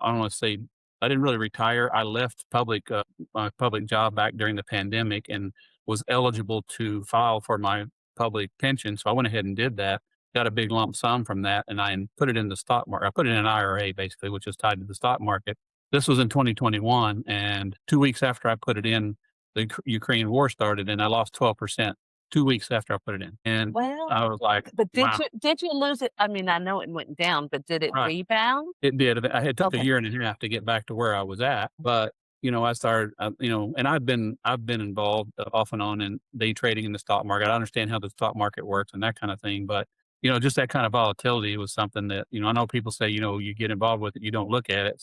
I don't want to say I didn't really retire. I left my public job back during the pandemic and was eligible to file for my public pension. So I went ahead and did that, got a big lump sum from that, and I put it in the stock market. I put it in an IRA basically, which is tied to the stock market. This was in 2021, and 2 weeks after I put it in, the Ukraine war started, and I lost 12% 2 weeks after I put it in. And Well, I was like, but did wow, you lose it? I mean, I know it went down, but did it right. rebound? It did. I had took a Okay. year and a half to get back to where I was at, but, I started, and I've been involved off and on in day trading in the stock market. I understand how the stock market works and that kind of thing, but, just that kind of volatility was something that, I know people say, you get involved with it, you don't look at it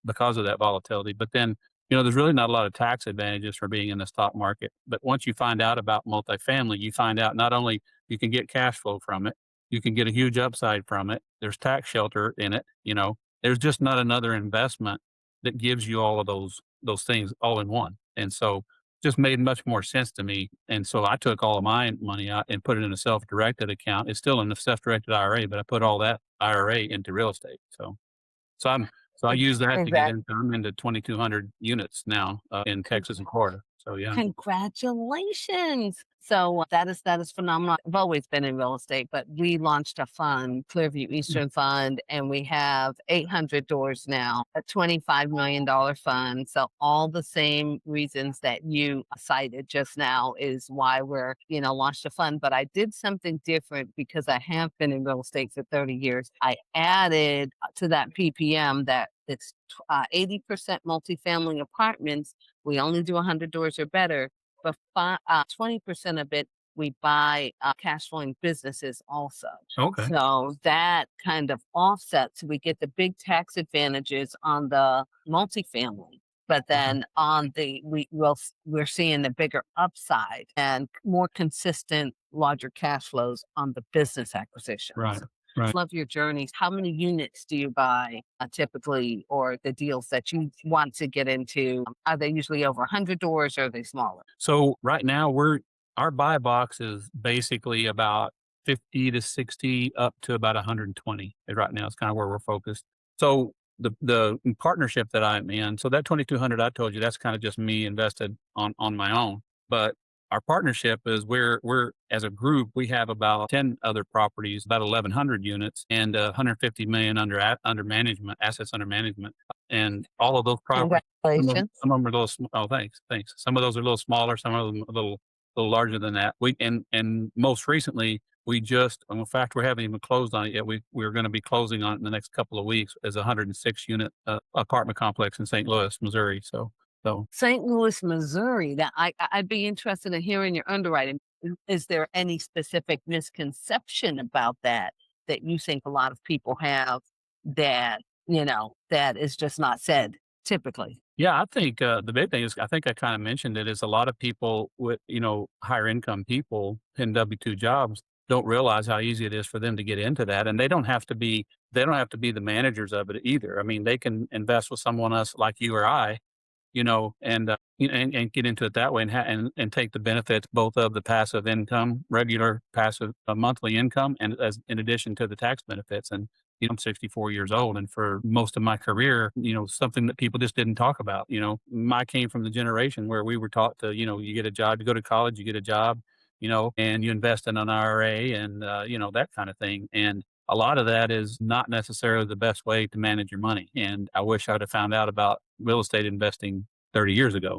because of that volatility, but then, there's really not a lot of tax advantages for being in the stock market. But once you find out about multifamily, you find out not only you can get cash flow from it, you can get a huge upside from it. There's tax shelter in it, there's just not another investment that gives you all of those things all in one. And so just made much more sense to me. And so I took all of my money out and put it in a self-directed account. It's still in the self-directed IRA, but I put all that IRA into real estate. So I'm so I use that to get Exactly. into I'm into 2,200 units now in Texas and Florida. So yeah. Congratulations. So that is phenomenal. I've always been in real estate, but we launched a fund, Clearview Mm. Eastern Fund, and we have 800 doors now, a $25 million fund. So all the same reasons that you cited just now is why we're, launched a fund. But I did something different because I have been in real estate for 30 years. I added to that PPM that it's 80% multifamily apartments. We only do 100 doors or better, but 20% of it we buy cash flowing businesses also. Okay. So that kind of offsets. We get the big tax advantages on the multifamily, but Okay. then on the we're seeing the bigger upside and more consistent, larger cash flows on the business Right. acquisitions. Right. Love your journeys. How many units do you buy typically, or the deals that you want to get into? Are they usually over 100 doors or are they smaller? So right now our buy box is basically about 50 to 60 up to about 120 right now. It's kind of where we're focused. So the partnership that I'm in, so that 2,200 I told you, that's kind of just me invested on my own. But our partnership is we're as a group, we have about 10 other properties, about 1,100 units and 150 million under management, assets under management. And all of those properties, Congratulations. some of them are a little oh, thanks. Some of those are a little smaller, some of them a little larger than that. And most recently, in fact, we haven't even closed on it yet. We're going to be closing on it in the next couple of weeks as a 106 unit apartment complex in St. Louis, Missouri. So St. Louis, Missouri. That I'd be interested in hearing your underwriting. Is there any specific misconception about that you think a lot of people have that that is just not said typically? yeah, I think the big thing is I think I kind of mentioned it is a lot of people with higher income people in W-2 jobs don't realize how easy it is for them to get into that, and they don't have to be the managers of it either. I mean, they can invest with someone else like you or I, and get into it that way and take the benefits both of the passive income, regular passive monthly income, and as in addition to the tax benefits. And I'm 64 years old, and for most of my career, something that people just didn't talk about. I came from the generation where we were taught to, you get a job, you go to college, you get a job, and you invest in an IRA and that kind of thing. And a lot of that is not necessarily the best way to manage your money. And I wish I'd have found out about real estate investing 30 years ago.